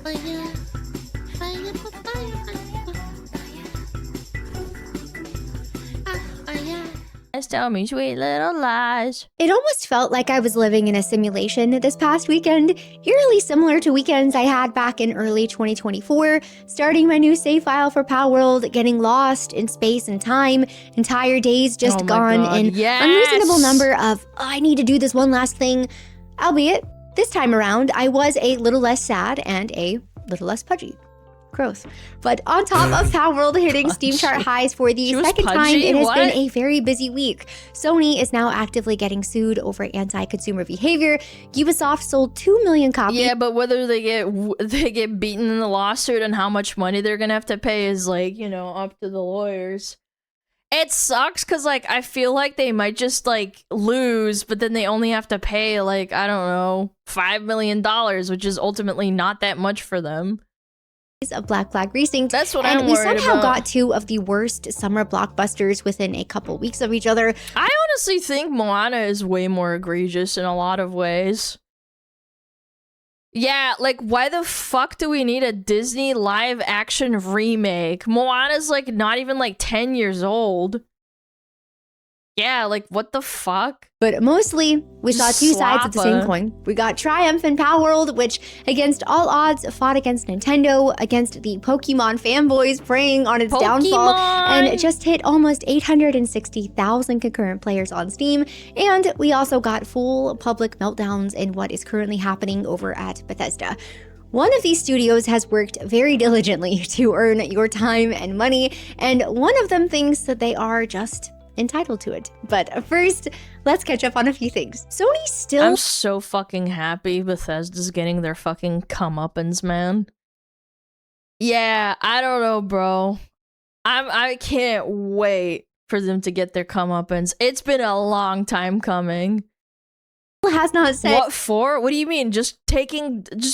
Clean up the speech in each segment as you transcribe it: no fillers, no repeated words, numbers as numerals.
Fire, fire, fire. Tell me sweet little lies. It almost felt like I was living in a simulation this past weekend, eerily similar to weekends I had back in early 2024, starting my new save file for Palworld, getting lost in space and time, entire days just gone in unreasonable number of, I need to do this one last thing. Albeit, this time around, I was a little less sad and a little less pudgy. Growth. But on top of Palworld hitting Steam chart highs for the second time, it has been a very busy week. Sony is now actively getting sued over anti-consumer behavior. Ubisoft sold 2 million copies. Yeah, but whether they get beaten in the lawsuit and how much money they're gonna have to pay is like, you know, up to the lawyers. It sucks because like I feel like they might just like lose, but then they only have to pay like, I don't know, $5 million, which is ultimately not that much for them. Of Black Flag Racing. That's what I'm worried about. And we somehow got 2 of the worst summer blockbusters within a couple weeks of each other. I honestly think Moana is way more egregious in a lot of ways. Yeah, like why the fuck do we need a Disney live action remake? Moana's like not even like 10 years old. Yeah, like what the fuck? But mostly, we saw 2 sides of the same coin. We got Triumph and Palworld, which against all odds fought against Nintendo, against the Pokemon fanboys preying on its downfall, and just hit almost 860,000 concurrent players on Steam. And we also got full public meltdowns in what is currently happening over at Bethesda. One of these studios has worked very diligently to earn your time and money, and one of them thinks that they are just entitled to it. But first, let's catch up on a few things. Sony still— I'm so fucking happy Bethesda's getting their fucking comeuppance, man. Yeah, I don't know, bro. I can't wait for them to get their comeuppance. It's been a long time coming. Has not said— What for? What do you mean? Just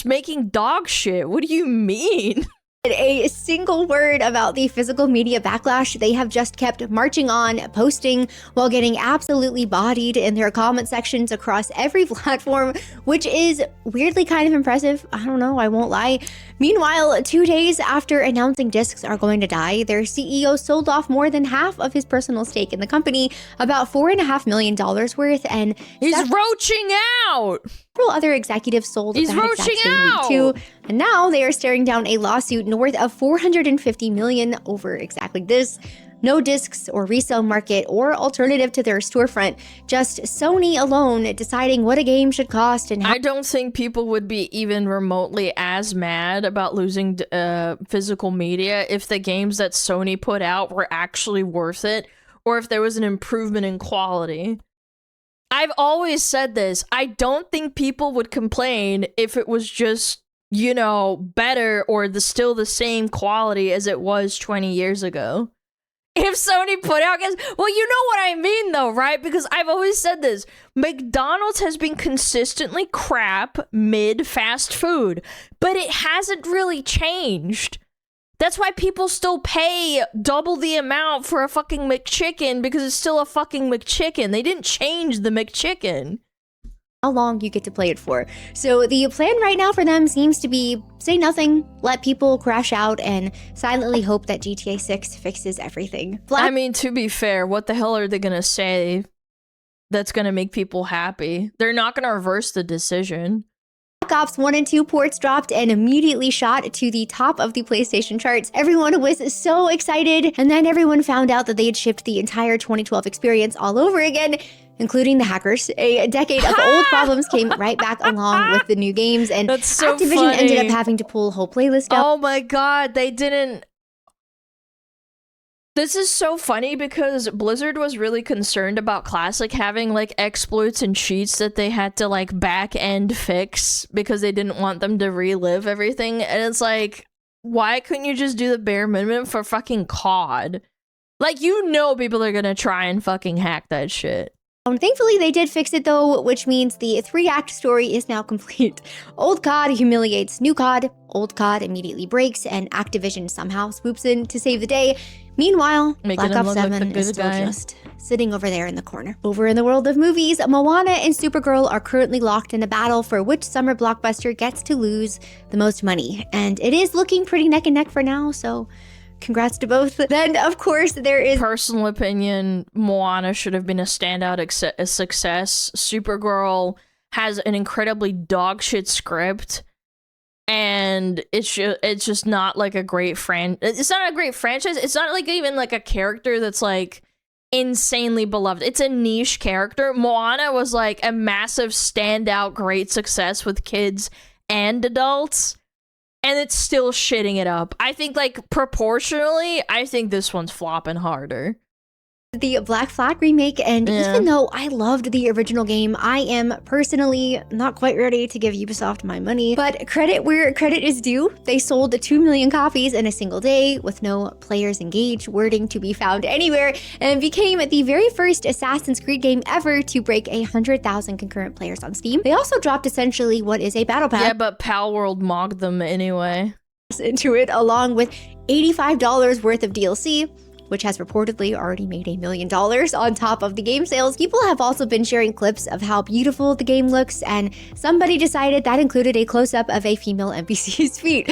making dog shit. What do you mean? A single word about the physical media backlash. They have just kept marching on, posting while getting absolutely bodied in their comment sections across every platform, which is weirdly kind of impressive. I don't know, I won't lie. Meanwhile, 2 days after announcing discs are going to die, their CEO sold off more than half of his personal stake in the company, about $4.5 million worth, and he's roaching out. Several other executives sold that exact same week too, and now they are staring down a lawsuit north of $450 million over exactly this. No discs or resale market or alternative to their storefront, just Sony alone deciding what a game should cost and how— I don't think people would be even remotely as mad about losing physical media if the games that Sony put out were actually worth it, or if there was an improvement in quality. I've always said this. I don't think people would complain if it was just, you know, better or still the same quality as it was 20 years ago. If Sony put out games, well, you know what I mean though, right? Because I've always said this. McDonald's has been consistently crap mid-fast food, but it hasn't really changed. That's why people still pay double the amount for a fucking McChicken, because it's still a fucking McChicken. They didn't change the McChicken. How long you get to play it for. So the plan right now for them seems to be say nothing, let people crash out, and silently hope that GTA 6 fixes everything. I mean, to be fair, what the hell are they gonna say that's gonna make people happy? They're not gonna reverse the decision. Black Ops 1 and 2 ports dropped and immediately shot to the top of the PlayStation charts. Everyone was so excited, and then everyone found out that they had shipped the entire 2012 experience all over again, including the hackers. A decade of old problems came right back along with the new games, and Activision ended up having to pull a whole playlist out. Oh my god, they didn't. This is so funny because Blizzard was really concerned about Classic having like exploits and cheats that they had to like back end fix because they didn't want them to relive everything. And it's like, why couldn't you just do the bare minimum for fucking COD? Like, you know, people are gonna try and fucking hack that shit. Thankfully, they did fix it though, which means the 3-act story is now complete. Old COD humiliates new COD, old COD immediately breaks, and Activision somehow swoops in to save the day. Meanwhile, Making Black him Ops look like 7 the is good still guy. just sitting over there in the corner. Over in the world of movies, Moana and Supergirl are currently locked in a battle for which summer blockbuster gets to lose the most money. And it is looking pretty neck and neck for now, so congrats to both. Then, of course, there is... Personal opinion, Moana should have been a standout success. Supergirl has an incredibly dogshit script, and it's just not like a great it's not a great franchise. It's not like even like a character that's like insanely beloved. It's a niche character. Moana was like a massive standout great success with kids and adults, and it's still shitting it up. I think, like, proportionally, I think this one's flopping harder. The Black Flag remake, and even though I loved the original game, I am personally not quite ready to give Ubisoft my money. But credit where credit is due. They sold 2 million copies in a single day with no players engaged wording to be found anywhere, and became the very first Assassin's Creed game ever to break 100,000 concurrent players on Steam. They also dropped essentially what is a battle pass. Yeah, but Palworld mocked them anyway. Into it, along with $85 worth of DLC, which has reportedly already made $1 million on top of the game sales. People have also been sharing clips of how beautiful the game looks, and somebody decided that included a close-up of a female NPC's feet,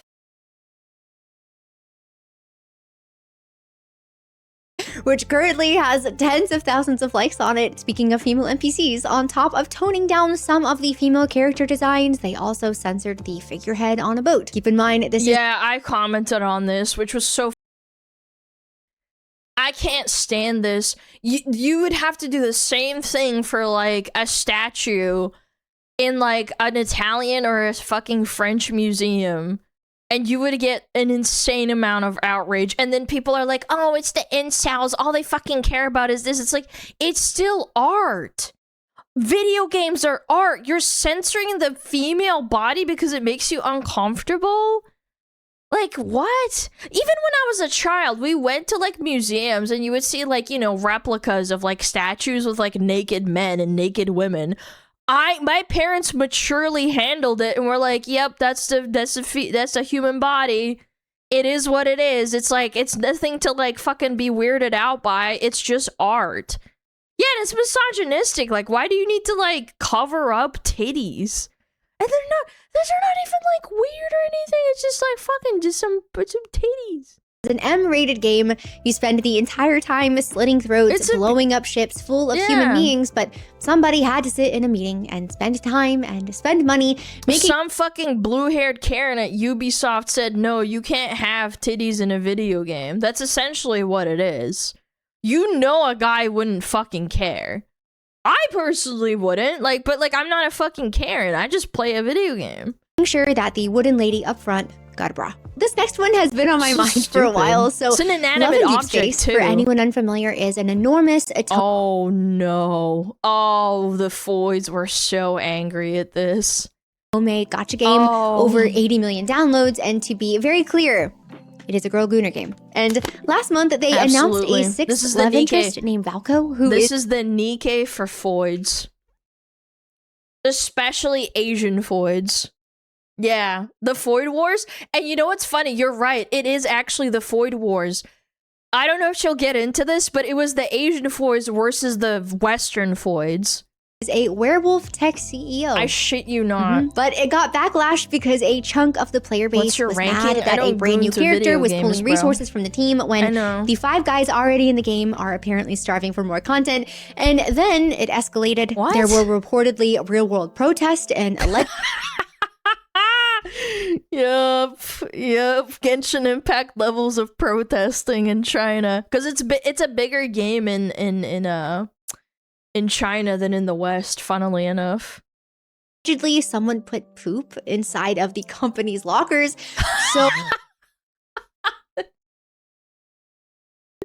which currently has tens of thousands of likes on it. Speaking of female NPCs, on top of toning down some of the female character designs, they also censored the figurehead on a boat. Keep in mind, this is... Yeah, I commented on this, which was so... I can't stand this. You would have to do the same thing for, like, a statue in, like, an Italian or a fucking French museum, and you would get an insane amount of outrage. And then people are like, oh, it's the incels. All they fucking care about is this. It's like, it's still art. Video games are art. You're censoring the female body because it makes you uncomfortable? Like, what? Even when I was a child, we went to, like, museums, and you would see, like, you know, replicas of, like, statues with, like, naked men and naked women. My parents maturely handled it and were like, yep, that's a human body. It is what it is. It's like, it's nothing to, like, fucking be weirded out by. It's just art. Yeah, and it's misogynistic. Like, why do you need to, like, cover up titties? And those are not even, like, weird or anything. It's just, like, fucking just some titties. It's an M-rated game. You spend the entire time slitting throats, blowing up ships full of human beings, but somebody had to sit in a meeting and spend time and spend money making... Some fucking blue-haired Karen at Ubisoft said, no, you can't have titties in a video game. That's essentially what it is. You know a guy wouldn't fucking care. I personally wouldn't, like, but, like, I'm not a fucking Karen. I just play a video game. Sure that the wooden lady up front got a bra. This next one has been on my mind for a while, so it's an inanimate object, too. For anyone unfamiliar, is an enormous... Oh, no. Oh, the Foids were so angry at this. Homemade gacha game, over 80 million downloads, and to be very clear, it is a girl Gooner game. And last month, they announced a sixth love interest named Valko, This is the Nikkei for Foids. Especially Asian Foids. Yeah, the Foid Wars. And you know what's funny? You're right. It is actually the Foid Wars. I don't know if she'll get into this, but it was the Asian Foids versus the Western Foids. Is a werewolf tech CEO. I shit you not. But it got backlash because a chunk of the player base was mad that a brand new character was pulling resources from the team when the 5 guys already in the game are apparently starving for more content. And then it escalated. What? There were reportedly real-world protests and Yep. Genshin Impact levels of protesting in China, because it's a bigger game in China than in the West, funnily enough. Allegedly, someone put poop inside of the company's lockers, so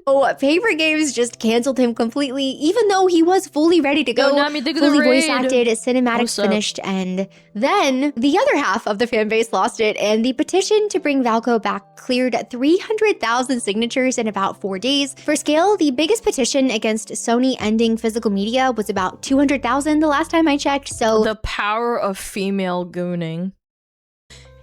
Oh, Paper Games just canceled him completely, even though he was fully ready to go, fully voice acted, cinematics finished, and then the other half of the fan base lost it, and the petition to bring Valko back cleared 300,000 signatures in about 4 days. For scale, the biggest petition against Sony ending physical media was about 200,000 the last time I checked, so the power of female gooning.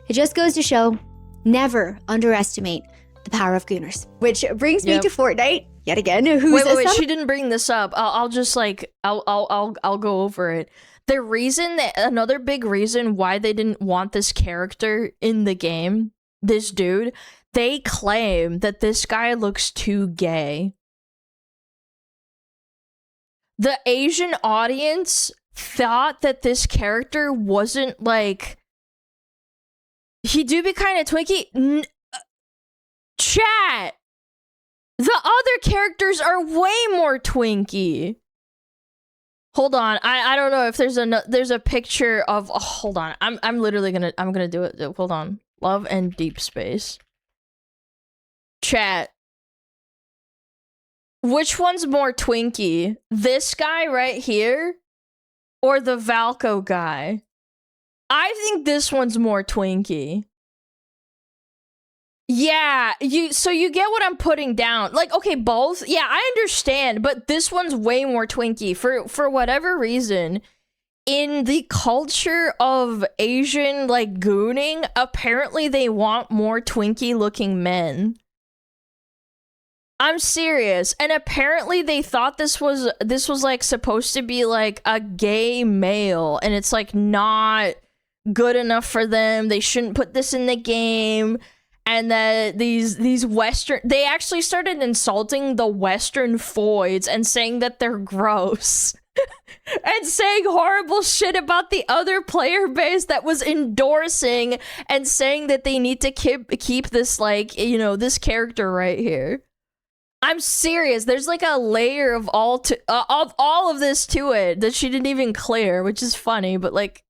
It just goes to show, never underestimate the power of gooners. Which brings me to Fortnite yet again. Wait, she didn't bring this up. I'll just like I'll go over it. The reason another big reason why they didn't want this character in the game, this dude, they claim that this guy looks too gay. The Asian audience thought that this character wasn't like, he do be kind of twinky. Chat! The other characters are way more twinky. Hold on, I don't know if there's a picture of, oh, hold on, I'm literally gonna do it. Hold on. Love and Deep Space. Chat. Which one's more twinky? This guy right here? Or the Valko guy? I think this one's more twinky. Yeah, so you get what I'm putting down. Like, okay, both. Yeah, I understand, but this one's way more twinky. For whatever reason, in the culture of Asian, like, gooning, apparently they want more twinky-looking men. I'm serious. And apparently they thought this was like supposed to be like a gay male, and it's like not good enough for them. They shouldn't put this in the game. And that these Western, they actually started insulting the Western foids and saying that they're gross. And saying horrible shit about the other player base that was endorsing and saying that they need to keep this, like, you know, this character right here. I'm serious. There's like a layer of all of this to it that she didn't even clear, which is funny, but like,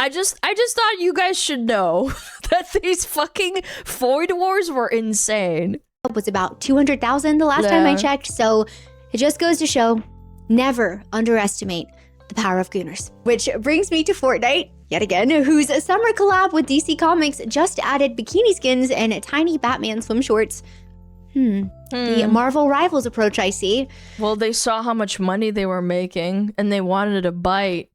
I just thought you guys should know that these fucking Foid Wars were insane. It was about 200,000 the last time I checked, so it just goes to show, never underestimate the power of gooners. Which brings me to Fortnite, yet again, whose summer collab with DC Comics just added bikini skins and tiny Batman swim shorts. The Marvel Rivals approach, I see. Well, they saw how much money they were making, and they wanted a bite.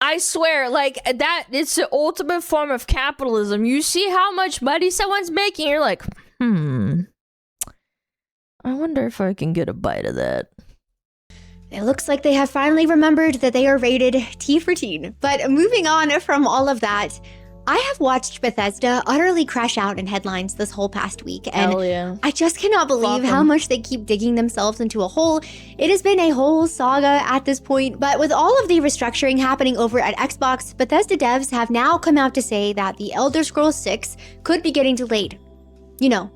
I swear, like, that, it's the ultimate form of capitalism. You see how much money someone's making, you're like, I wonder if I can get a bite of that. It looks like they have finally remembered that they are rated T for teen. But moving on from all of that, I have watched Bethesda utterly crash out in headlines this whole past week, and I just cannot believe how much they keep digging themselves into a hole. It has been a whole saga at this point, but with all of the restructuring happening over at Xbox, Bethesda devs have now come out to say that the Elder Scrolls 6 could be getting delayed. You know.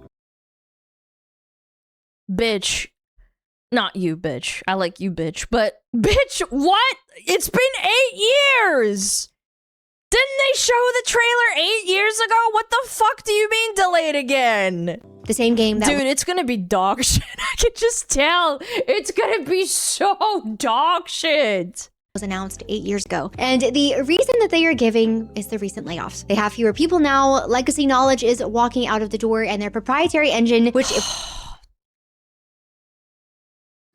Bitch. Not you, bitch. I like you, bitch. But, bitch, what? It's been 8 years! Didn't they show the trailer 8 years ago? What the fuck do you mean delayed again? The same game that— Dude, it's gonna be dog shit. I can just tell. It's gonna be so dog shit. Was announced 8 years ago. And the reason that they are giving is the recent layoffs. They have fewer people now, legacy knowledge is walking out of the door, and their proprietary engine, which—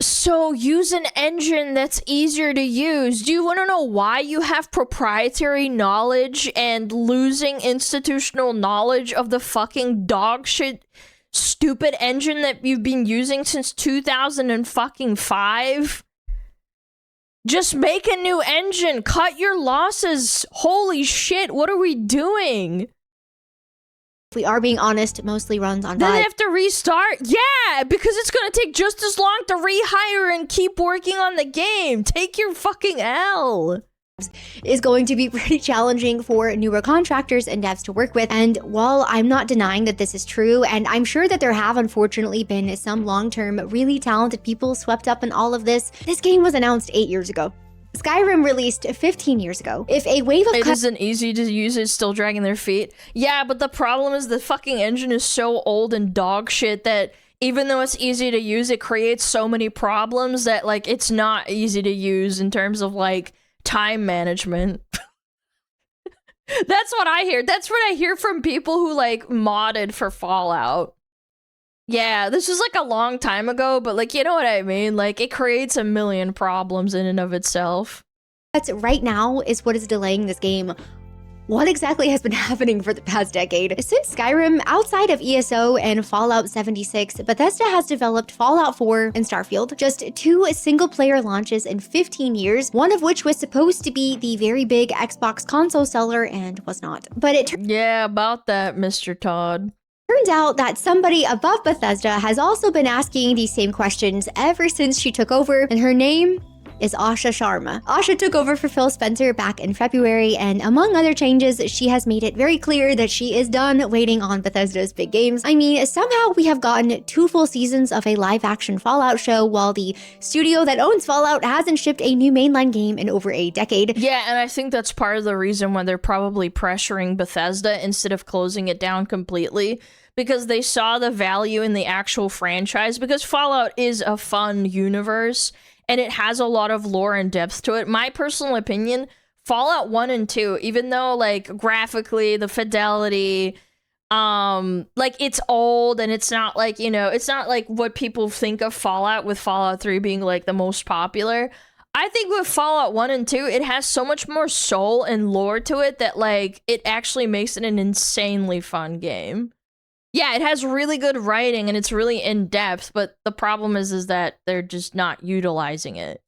So use an engine that's easier to use. Do you want to know why you have proprietary knowledge and losing institutional knowledge of the fucking dog shit stupid engine that you've been using since 2005? Just make a new engine. Cut your losses. Holy shit, what are we doing? If we are being honest, it mostly runs on Then they have to restart? Yeah, because it's gonna take just as long to rehire and keep working on the game. Take your fucking L. Is going to be pretty challenging for newer contractors and devs to work with. And while I'm not denying that this is true, and I'm sure that there have unfortunately been some long-term, really talented people swept up in all of this, this game was announced 8 years ago. Skyrim released 15 years ago. If a wave of— It isn't easy to use, it's still dragging their feet. Yeah, but the problem is the fucking engine is so old and dog shit that even though it's easy to use, it creates so many problems that like it's not easy to use in terms of like time management. That's what I hear. That's what I hear from people who like modded for Fallout. Yeah, this was like a long time ago, but like, you know what I mean? Like, it creates a million problems in and of itself. That's right now is what is delaying this game. What exactly has been happening for the past decade? Since Skyrim, outside of ESO and Fallout 76, Bethesda has developed Fallout 4 and Starfield, just 2 single-player launches in 15 years, one of which was supposed to be the very big Xbox console seller and was not. But it Yeah, about that, Mr. Todd. turns out that somebody above Bethesda has also been asking these same questions ever since she took over, and her name is Asha Sharma. Asha took over for Phil Spencer back in February, and among other changes, she has made it very clear that she is done waiting on Bethesda's big games. I mean, somehow we have gotten 2 full seasons of a live-action Fallout show, while the studio that owns Fallout hasn't shipped a new mainline game in over a decade. Yeah, and I think that's part of the reason why they're probably pressuring Bethesda instead of closing it down completely, because they saw the value in the actual franchise, because Fallout is a fun universe, and it has a lot of lore and depth to it. My personal opinion, Fallout 1 and 2, even though, like, graphically, the fidelity, like, it's old, and it's not, like, you know, it's not, like, what people think of Fallout, with Fallout 3 being, like, the most popular. I think with Fallout 1 and 2, it has so much more soul and lore to it that, like, it actually makes it an insanely fun game. Yeah, it has really good writing and it's really in-depth, but the problem is that they're just not utilizing it.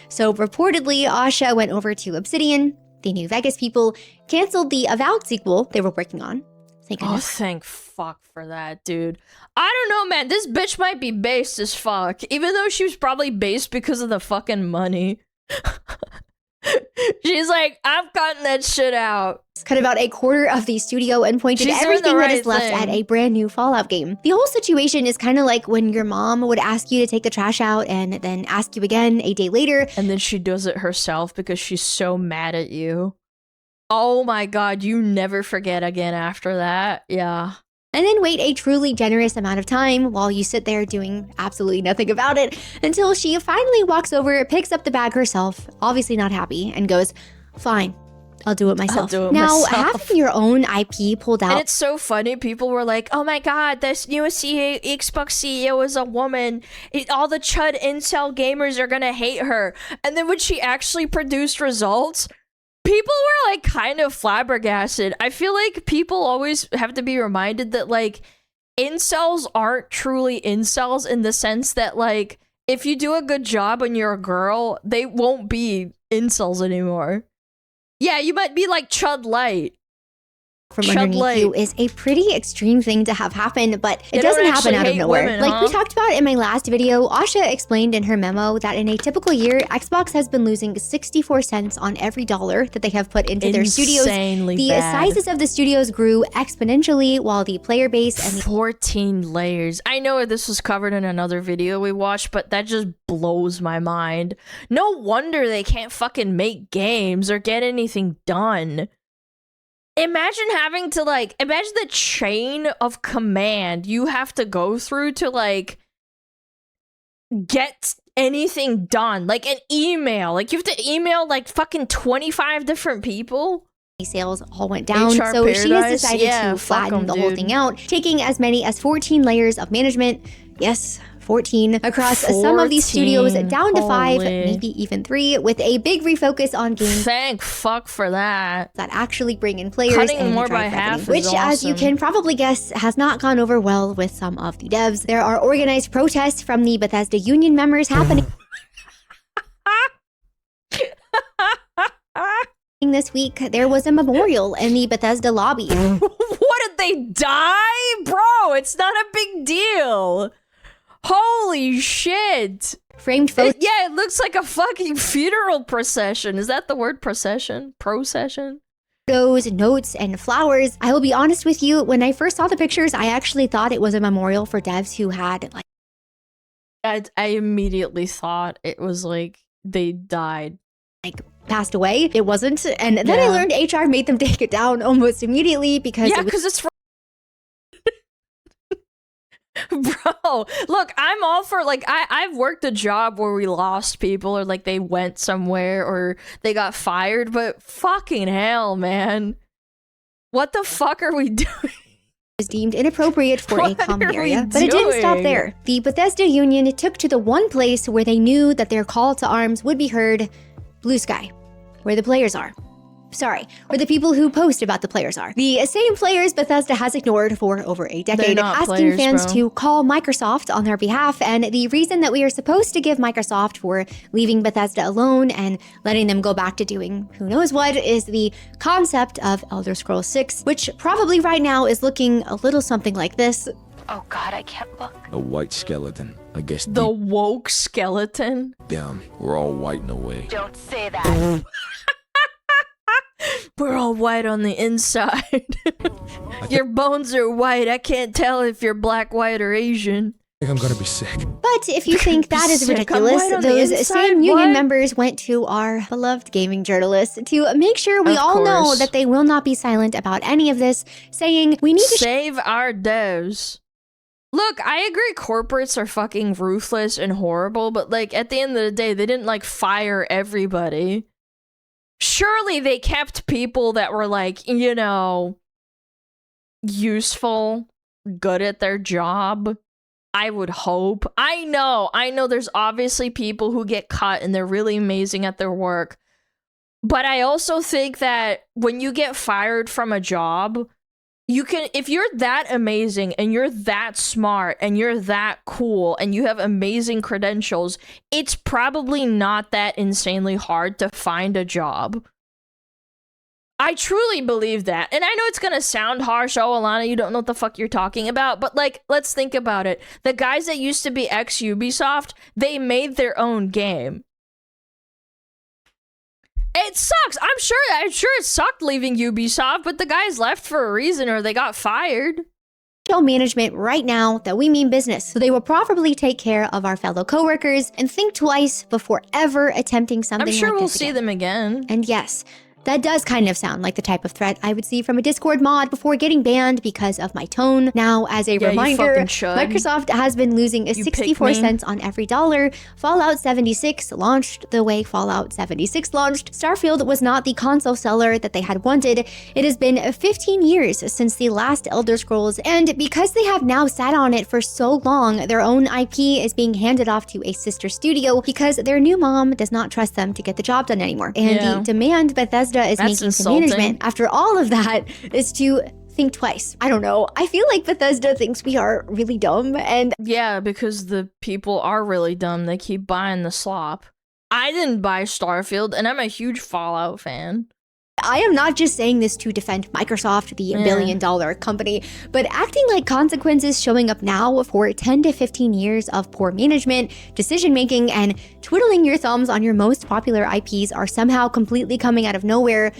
So reportedly, Asha went over to Obsidian, the New Vegas people, canceled the Avowed sequel they were working on. Thank goodness. Oh, thank fuck for that, dude. I don't know, man. This bitch might be based as fuck, even though she was probably based because of the fucking money. She's like, I'm cutting that shit out. Cut about a quarter of the studio and pointed She's everything doing the that is right left thing. at a brand new Fallout game. The whole situation is kind of like when your mom would ask you to take the trash out and then ask you again a day later. And then she does it herself because she's so mad at you. Oh my god, you never forget again after that. Yeah. And then wait a truly generous amount of time while you sit there doing absolutely nothing about it until she finally walks over, picks up the bag herself, obviously not happy, and goes, fine, I'll do it myself. Now, having your own IP pulled out. And it's so funny. People were like, oh my god, this new Xbox CEO is a woman. All the chud incel gamers are gonna hate her. And then when she actually produced results, people were like kind of flabbergasted. I feel like people always have to be reminded that like incels aren't truly incels in the sense that like if you do a good job and you're a girl, they won't be incels anymore. Yeah, you might be like Chud Light. From underneath you is a pretty extreme thing to have happen, but it doesn't happen out of nowhere. Women, like we talked about in my last video, Asha explained in her memo that in a typical year, Xbox has been losing 64 cents on every dollar that they have put into their studios. The sizes of the studios grew exponentially while the player base and 14 layers. I know this was covered in another video we watched, but that just blows my mind. No wonder they can't fucking make games or get anything done. Imagine having to, like, imagine the chain of command you have to go through to, like, get anything done. Like, an email. Like, you have to email, like, fucking 25 different people. Sales all went down, HR so Paradise? she has decided Yeah, to flatten the whole dude. thing out, taking as many as 14 layers of management. Yes, 14 across some of these studios, down to 5, maybe even 3, with a big refocus on games. Thank fuck for that. That actually bring in players Cutting and more drive by revenue, half which, is as you awesome. can probably guess, has not gone over well with some of the devs. There are organized protests from the Bethesda union members happening this week. There was a memorial in the Bethesda lobby. What, did they die? Bro, it's not a big deal. Holy shit. Framed photos. Yeah, it looks like a fucking funeral procession. Is that the word procession? Procession? Notes, and flowers. I will be honest with you, when I first saw the pictures, I actually thought it was a memorial for devs who had, like, I immediately thought it was like they died. passed away. It wasn't. And then I learned HR made them take it down almost immediately because yeah, because it's Bro, look, I'm all for, like, I've worked a job where we lost people, or like they went somewhere, or they got fired, but fucking hell, man. What the fuck are we doing? Was deemed inappropriate for a common area, we but it didn't stop doing? there. The Bethesda union took to the one place where they knew that their call to arms would be heard: Blue Sky, where the players are. Sorry, where the people who post about the players are. The same players Bethesda has ignored for over a decade, not asking players, fans bro. to call Microsoft on their behalf. And the reason that we are supposed to give Microsoft for leaving Bethesda alone and letting them go back to doing who knows what is the concept of Elder Scrolls 6, which probably right now is looking a little something like this. Oh God, I can't look. A white skeleton. I guess The deep woke skeleton? down, we're all white in a way. Don't say that. We're all white on the inside. Your bones are white. I can't tell if you're black, white, or Asian. I think I'm gonna be sick. But if you think that is Sick, I'm ridiculous, white on the those inside, same union what? members went to our beloved gaming journalists to make sure we Of all know course. that they will not be silent about any of this, saying we need to Save our devs. Look, I agree corporates are fucking ruthless and horrible, but like at the end of the day, they didn't like fire everybody. Surely they kept people that were like, you know, useful, good at their job. I would hope. I know there's obviously people who get cut and they're really amazing at their work. But I also think that when you get fired from a job, you can, if you're that amazing and you're that smart and you're that cool and you have amazing credentials, it's probably not that insanely hard to find a job. I truly believe that. And I know it's gonna sound harsh. Oh, Alana, you don't know what the fuck you're talking about. But like, let's think about it. The guys that used to be ex-Ubisoft, they made their own game. It sucks. I'm sure it sucked leaving Ubisoft, but the guys left for a reason or they got fired. show management right now that we mean business, so they will properly take care of our fellow coworkers and think twice before ever attempting something I'm sure like we'll this see again. them again. And yes, that does kind of sound like the type of threat I would see from a Discord mod before getting banned because of my tone. Now, as a Yeah, you reminder, fucking should. Microsoft has been losing You pick 64 me. cents on every dollar. Fallout 76 launched the way Fallout 76 launched. Starfield was not the console seller that they had wanted. It has been 15 years since the last Elder Scrolls, and because they have now sat on it for so long, their own IP is being handed off to a sister studio because their new mom does not trust them to get the job done anymore. And Yeah. the demand Bethesda is That's making to insulting. management after all of that is to think twice. I don't know. I feel like Bethesda thinks we are really dumb, and Yeah, because the people are really dumb. They keep buying the slop. I didn't buy Starfield, and I'm a huge Fallout fan. I am not just saying this to defend Microsoft, the billion-dollar company, but acting like consequences showing up now for 10 to 15 years of poor management, decision-making, and twiddling your thumbs on your most popular IPs are somehow completely coming out of nowhere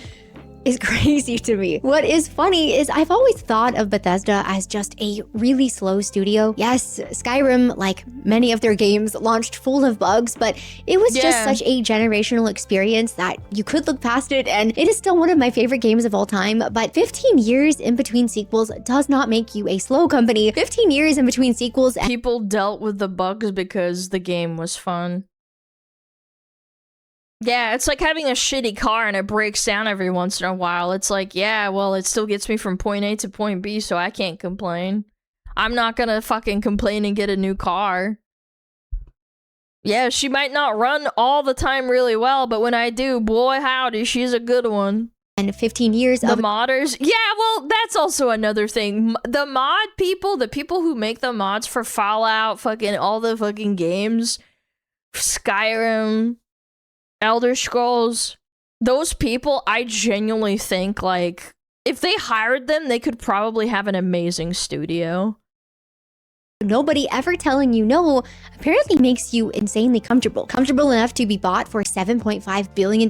is crazy to me. What is funny is I've always thought of Bethesda as just a really slow studio. Yes, Skyrim, like many of their games, launched full of bugs, but it was just Yeah. such a generational experience that you could look past it, and it is still one of my favorite games of all time. But 15 years in between sequels does not make you a slow company. 15 years in between sequels and People dealt with the bugs because the game was fun. Yeah, it's like having a shitty car and it breaks down every once in a while. It's like, yeah, well, it still gets me from point A to point B, so I can't complain. I'm not gonna fucking complain and get a new car. Yeah, she might not run all the time really well, but when I do, boy howdy, she's a good one. 15 years The of modders? Yeah, well, that's also another thing. The mod people, the people who make the mods for Fallout, fucking all the fucking games, Skyrim, Elder Scrolls, those people, I genuinely think, like, if they hired them, they could probably have an amazing studio. nobody ever telling you no apparently makes you insanely comfortable. Comfortable enough to be bought for $7.5 billion,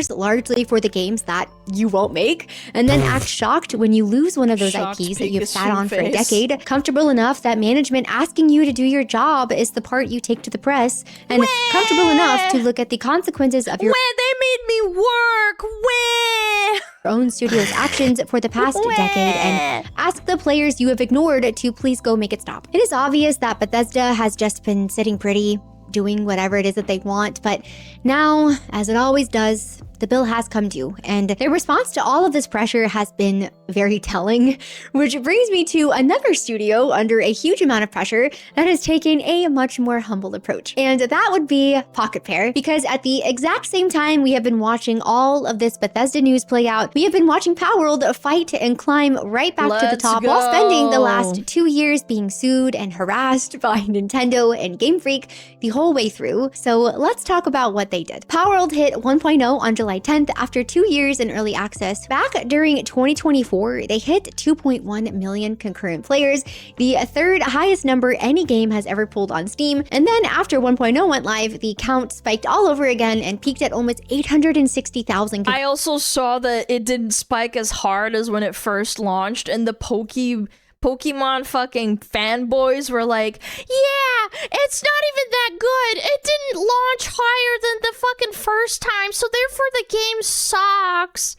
largely for the games that you won't make, and then act shocked when you lose one of those Shocked IPs that you've sat Pikachu on for a face. decade, comfortable enough that management asking you to do your job is the part you take to the press, and comfortable enough to look at the consequences of your Where they made me work. Where? own studio's actions for the past decade and ask the players you have ignored to please go make it stop. It is obvious that Bethesda has just been sitting pretty, doing whatever it is that they want, but now, as it always does, the bill has come due, and their response to all of this pressure has been very telling, which brings me to another studio under a huge amount of pressure that has taken a much more humble approach, and that would be Pocket Pair, because at the exact same time we have been watching all of this Bethesda news play out, we have been watching Palworld fight and climb right back to the Let's top while spending the go. last 2 years being sued and harassed by Nintendo and Game Freak the whole way through. So let's talk about what they did. Palworld hit 1.0 on July 10th after 2 years in early access. Back during 2024, they hit 2.1 million concurrent players, the third highest number any game has ever pulled on Steam. And then after 1.0 went live, the count spiked all over again and peaked at almost 860,000. I also saw that it didn't spike as hard as when it first launched, and the Pokemon fucking fanboys were like, yeah, it's not even that good. It didn't launch higher than the fucking first time, so therefore the game sucks.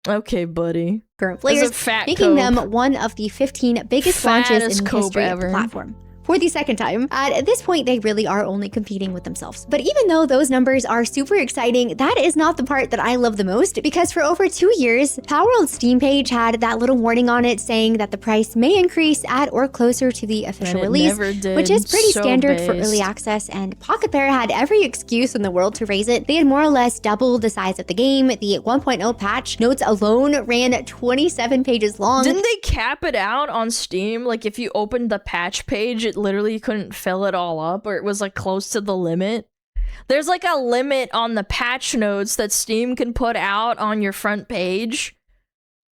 Okay, buddy. Current As players, a fat making Coke. them one of the 15 biggest launches Fattest in the Coke history of ever. the platform. For the second time. At this point, they really are only competing with themselves. But even though those numbers are super exciting, that is not the part that I love the most, because for over 2 years, Palworld's Steam page had that little warning on it saying that the price may increase at or closer to the official And it release, never did. which is pretty So standard for based. early access, and Pocket Pair had every excuse in the world to raise it. They had more or less doubled the size of the game. The 1.0 patch notes alone ran 27 pages long. Didn't they cap it out on Steam? Like, if you opened the patch page, it literally couldn't fill it all up, or it was like close to the limit. There's like a limit on the patch notes that Steam can put out on your front page.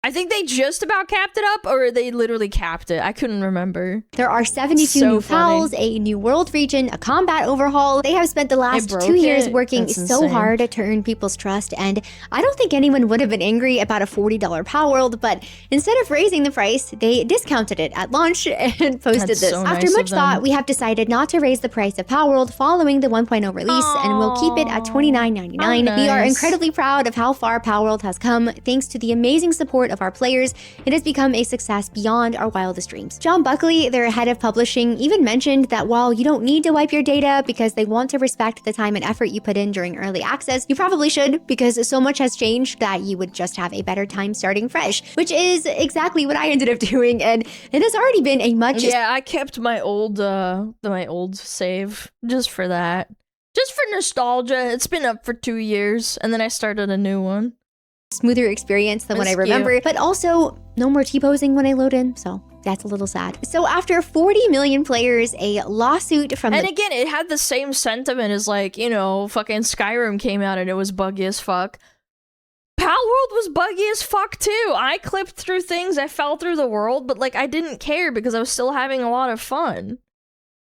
I think they just about capped it up, or they literally capped it. I couldn't remember. There are 72 So new funny. pals, a new world region, a combat overhaul. They have spent the last broke 2 years it? working That's so insane. hard to earn people's trust, and I don't think anyone would have been angry about a $40 Palworld, but instead of raising the price, they discounted it at launch and posted That's this. so After nice much of them. thought, we have decided not to raise the price of Palworld following the 1.0 release, and we'll keep it at $29.99. How We are nice. incredibly proud of how far Palworld has come, thanks to the amazing support of our players. It has become a success beyond our wildest dreams. John Buckley, their head of publishing, even mentioned that while you don't need to wipe your data because they want to respect the time and effort you put in during early access, you probably should, because so much has changed that you would just have a better time starting fresh, which is exactly what I ended up doing, and it has already been a much Yeah, I kept my old save just for that. Just for nostalgia. It's been up for 2 years, and then I started a new one. smoother experience than what I That's remember, cute. but also no more T-posing when I load in, so that's a little sad. So after 40 million players, a lawsuit from And the again, it had the same sentiment as, like, you know, fucking Skyrim came out and it was buggy as fuck. Palworld was buggy as fuck too. I clipped through things, I fell through the world, but like I didn't care because I was still having a lot of fun.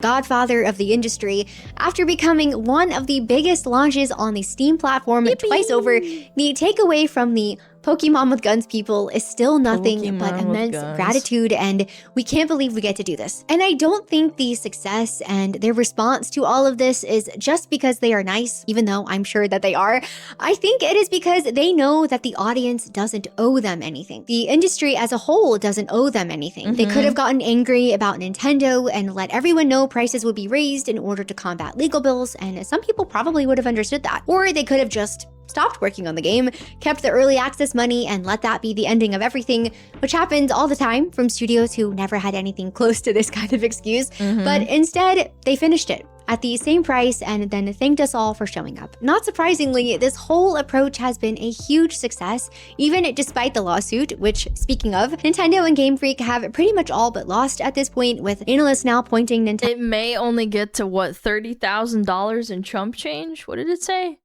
godfather of the industry, after becoming one of the biggest launches on the Steam platform twice over, the takeaway from the Pokemon with Guns people is still nothing but Pokemon with immense guns. gratitude, and we can't believe we get to do this. And I don't think the success and their response to all of this is just because they are nice, even though I'm sure that they are. I think it is because they know that the audience doesn't owe them anything. The industry as a whole doesn't owe them anything. They could have gotten angry about Nintendo and let everyone know prices would be raised in order to combat legal bills, and some people probably would have understood that. Or they could have just stopped working on the game, kept the early access money, and let that be the ending of everything, which happens all the time from studios who never had anything close to this kind of excuse. But instead, they finished it at the same price and then thanked us all for showing up. Not surprisingly, this whole approach has been a huge success, even despite the lawsuit, which, speaking of, Nintendo and Game Freak have pretty much all but lost at this point, with analysts now pointing Nintendo It may only get to, what, $30,000 in chump change? What did it say?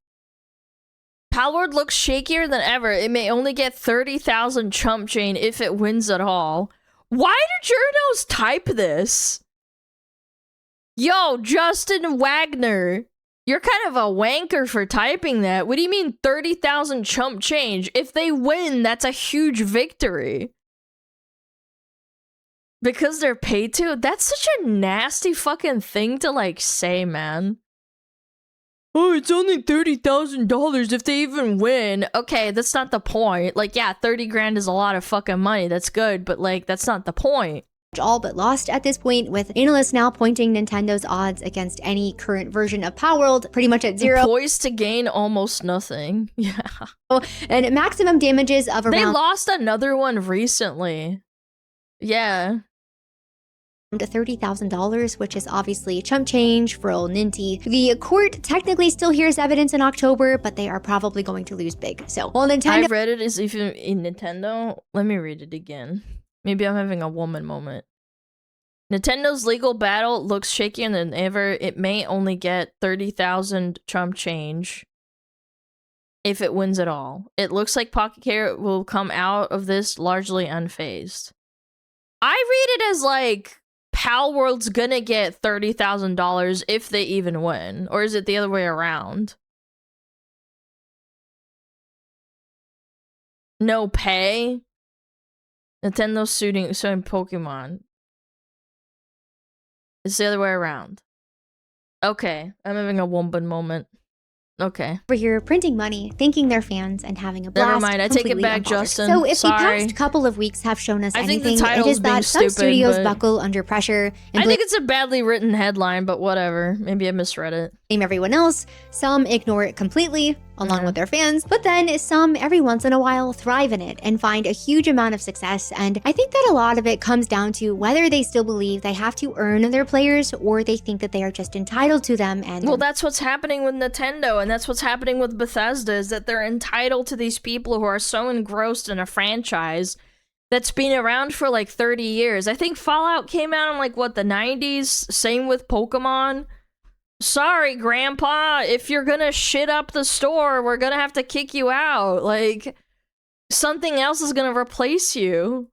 Palworld looks shakier than ever. It may only get 30,000 chump chain if it wins at all. Why did journos type this? Yo, Justin Wagner. You're kind of a wanker for typing that. What do you mean 30,000 chump change? If they win, that's a huge victory. Because they're paid to? That's such a nasty fucking thing to, like, say, man. Oh, it's only $30,000 if they even win. Okay, that's not the point. Like, yeah, 30 grand is a lot of fucking money. That's good, but, like, that's not the point. All but lost at this point, with analysts now pointing Nintendo's odds against any current version of Palworld pretty much at 0. Poised to gain almost nothing. Yeah. And maximum damages of around— They lost another one recently. Yeah. $30,000, which is obviously chump change for old Ninty. The court technically still hears evidence in October, but they are probably going to lose big. So while Nintendo— I read it as even in Nintendo. Let me read it again. Maybe I'm having a woman moment. Nintendo legal battle looks shakier than ever. It may only get 30,000 chump change if it wins at all. It looks like Pocket Care will come out of this largely unfazed. I read it as like Palworld's gonna get $30,000 if they even win, or is it the other way around? No pay. Nintendo suing Pokemon. It's the other way around. Okay, I'm having a woman moment. Okay. Over here printing money, thanking their fans, and having a blast. Never mind, I take it completely back, unbothered. Justin. So if Sorry. the past couple of weeks have shown us I think the anything, it title's is being that some stupid, studios but- buckle under pressure and I think it's a badly written headline, but whatever. Maybe I misread it. blame everyone else. Some ignore it completely, along with their fans, but then some every once in a while thrive in it and find a huge amount of success. And I think that a lot of it comes down to whether they still believe they have to earn their players or they think that they are just entitled to them. And Well, that's what's happening with Nintendo, and that's what's happening with Bethesda, is that they're entitled to these people who are so engrossed in a franchise that's been around for like 30 years. I think Fallout came out in like, what, the 90s? Same with Pokemon. Sorry, Grandpa, if you're gonna shit up the store, we're gonna have to kick you out. Like, something else is gonna replace you.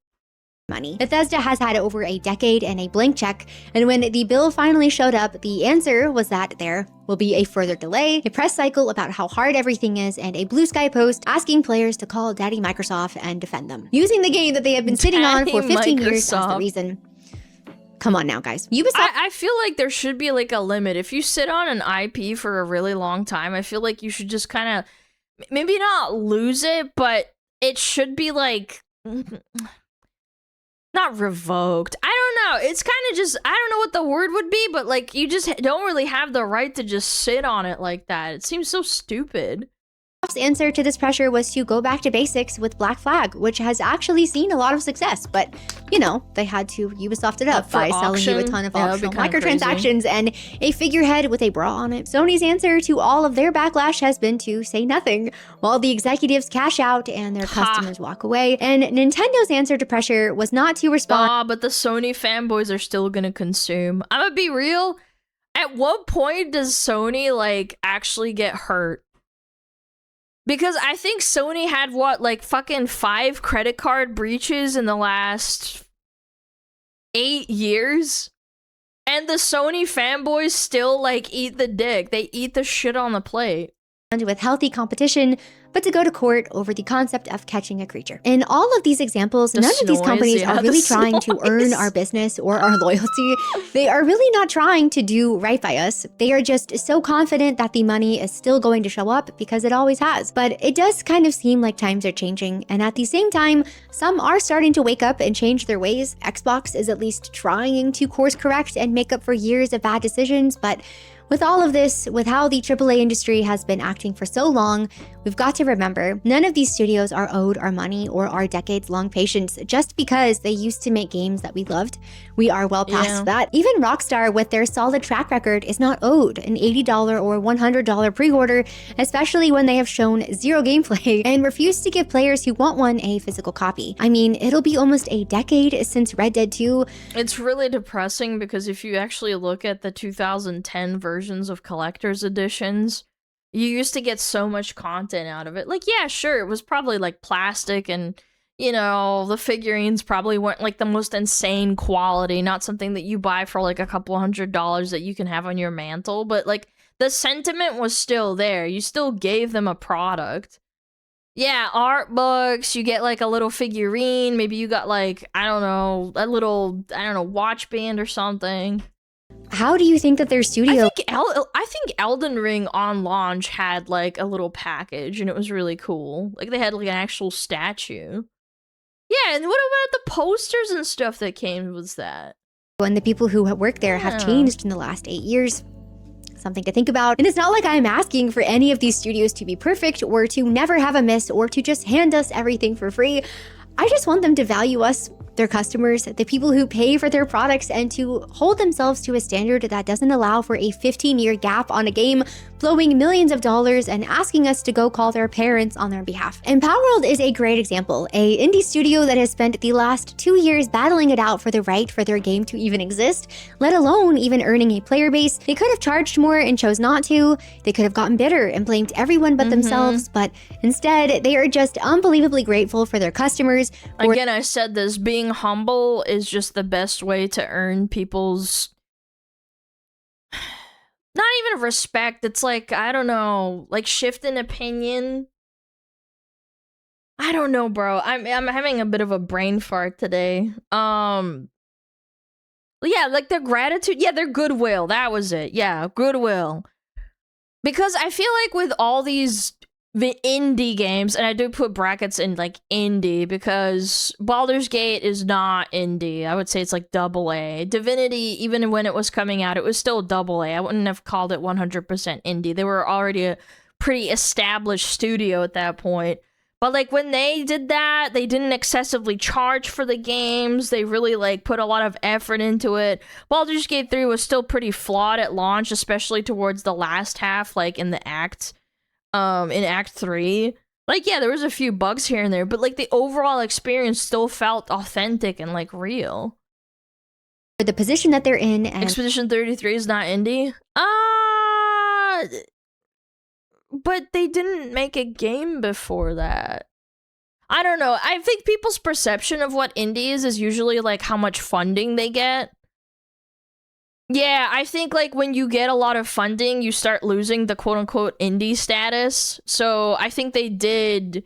money. Bethesda has had over a decade and a blank check, and when the bill finally showed up, the answer was that there will be a further delay, a press cycle about how hard everything is, and a blue sky post asking players to call Daddy Microsoft and defend them. Using the game that they have been sitting on for 15 years as the reason. Come on now, guys. Ubisoft— I feel like there should be like a limit. If you sit on an IP for a really long time, I feel like you should just kind of, maybe not lose it, but it should be like, not revoked. I don't know. It's kind of just, I don't know what the word would be, but like you just don't really have the right to just sit on it like that. It seems so stupid. Ubisoft's answer to this pressure was to go back to basics with Black Flag, which has actually seen a lot of success, but, you know, they had to Ubisoft it up For by selling you a auction? ton of Yeah, that'd be optional kinda microtransactions and a figurehead with a bra on it. Sony's answer to all of their backlash has been to say nothing, while the executives cash out and their customers walk away. And Nintendo's answer to pressure was not to respond— But the Sony fanboys are still gonna consume. I'm gonna be real. At what point does Sony, like, actually get hurt? Because I think Sony had, what, like, fucking 5 credit card breaches in the last 8 years? And the Sony fanboys still, like, eat the dick. They eat the shit on the plate. with healthy competition, but to go to court over the concept of catching a creature. In all of these examples, none of these companies are really trying to earn our business or our loyalty. They are really not trying to do right by us. They are just so confident that the money is still going to show up because it always has. But it does kind of seem like times are changing, and at the same time, some are starting to wake up and change their ways. Xbox is at least trying to course correct and make up for years of bad decisions, but with all of this, with how the AAA industry has been acting for so long, we've got to remember, none of these studios are owed our money or our decades-long patience just because they used to make games that we loved. We are well past that. Even Rockstar, with their solid track record, is not owed an $80 or $100 pre-order, especially when they have shown zero gameplay and refuse to give players who want one a physical copy. I mean, it'll be almost a decade since Red Dead 2. It's really depressing because if you actually look at the 2010 versions of collector's editions, you used to get so much content out of it. Like, yeah, sure, it was probably like plastic and, you know, the figurines probably weren't like the most insane quality, not something that you buy for like a couple $100 that you can have on your mantle, but like the sentiment was still there. You still gave them a product. Yeah, art books, you get like a little figurine, maybe you got like, I don't know, a little, I don't know, watch band or something. How do you think that their studio... I think Elden Ring on launch had like a little package and it was really cool. Like they had like an actual statue. Yeah, and what about the posters and stuff that came with that? and the people who work there have changed in the last 8 years? Something to think about. And it's not like I'm asking for any of these studios to be perfect or to never have a miss or to just hand us everything for free. I just want them to value us, their customers, the people who pay for their products, and to hold themselves to a standard that doesn't allow for a 15-year gap on a game, blowing millions of dollars and asking us to go call their parents on their behalf. And Palworld is a great example, an indie studio that has spent the last 2 years battling it out for the right for their game to even exist, let alone even earning a player base. They could have charged more and chose not to. They could have gotten bitter and blamed everyone but themselves, but instead, they are just unbelievably grateful for their customers. Again, I said this, being humble is just the best way to earn people's... not even respect, it's like, I don't know, like shift in opinion. I don't know, bro. I'm having a bit of a brain fart today. Yeah, like their gratitude, yeah, their goodwill, that was it. Yeah, goodwill. Because I feel like with all these indie games, and I do put brackets in like indie because Baldur's Gate is not indie. I would say it's like AA. Divinity, even when it was coming out, it was still AA. I wouldn't have called it 100% indie. They were already a pretty established studio at that point. But like when they did that, they didn't excessively charge for the games. They really like put a lot of effort into it. Baldur's Gate 3 was still pretty flawed at launch, especially towards the last half, like in the act. In Act 3, like, yeah, there was a few bugs here and there, but like the overall experience still felt authentic and like real. The position that they're in, and Expedition 33 is not indie. But they didn't make a game before that. I don't know. I think people's perception of what indie is usually like how much funding they get. Yeah, I think like when you get a lot of funding, you start losing the quote-unquote indie status. So I think they did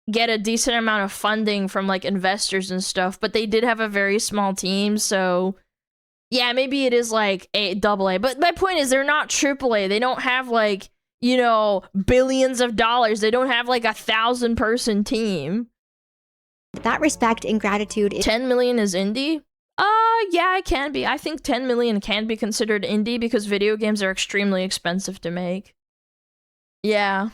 get a decent amount of funding from like investors and stuff, but they did have a very small team. So yeah, maybe it is like AA. But my point is they're not AAA. They don't have like, you know, billions of dollars. They don't have like 1,000-person team. That respect and gratitude. 10 million is indie? Yeah, it can be. I think 10 million can be considered indie because video games are extremely expensive to make. Yeah.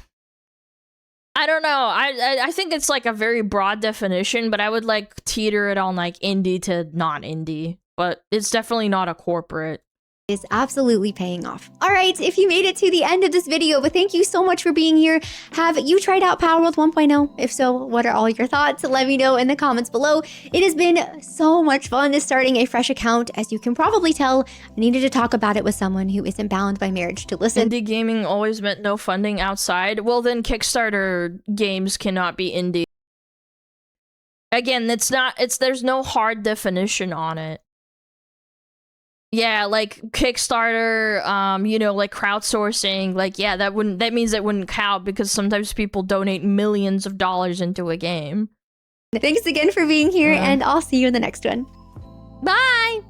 I don't know. I think it's like a very broad definition, but I would like teeter it on like indie to not indie. But it's definitely not a corporate. Is absolutely paying off. All right, if you made it to the end of this video, but thank you so much for being here. Have you tried out Palworld 1.0? If so, what are all your thoughts? Let me know in the comments below. It has been so much fun starting a fresh account. As you can probably tell, I needed to talk about it with someone who isn't bound by marriage to listen. Indie gaming always meant no funding outside. Well, then Kickstarter games cannot be indie. Again, there's no hard definition on it. Yeah, like Kickstarter, you know, like crowdsourcing, like, yeah, that means it wouldn't count because sometimes people donate millions of dollars into a game. Thanks again for being here, and I'll see you in the next one. Bye!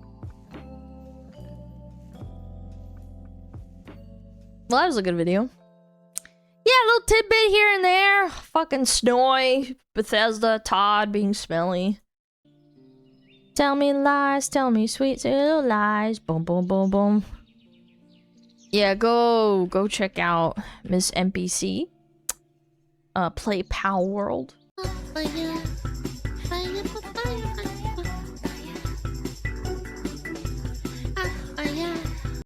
Well, that was a good video. Yeah, a little tidbit here and there. Fucking Snoy, Bethesda, Todd being smelly. Tell me lies, tell me sweet little lies. Boom, boom, boom, boom. Yeah, go check out Miss NPC. Play Palworld.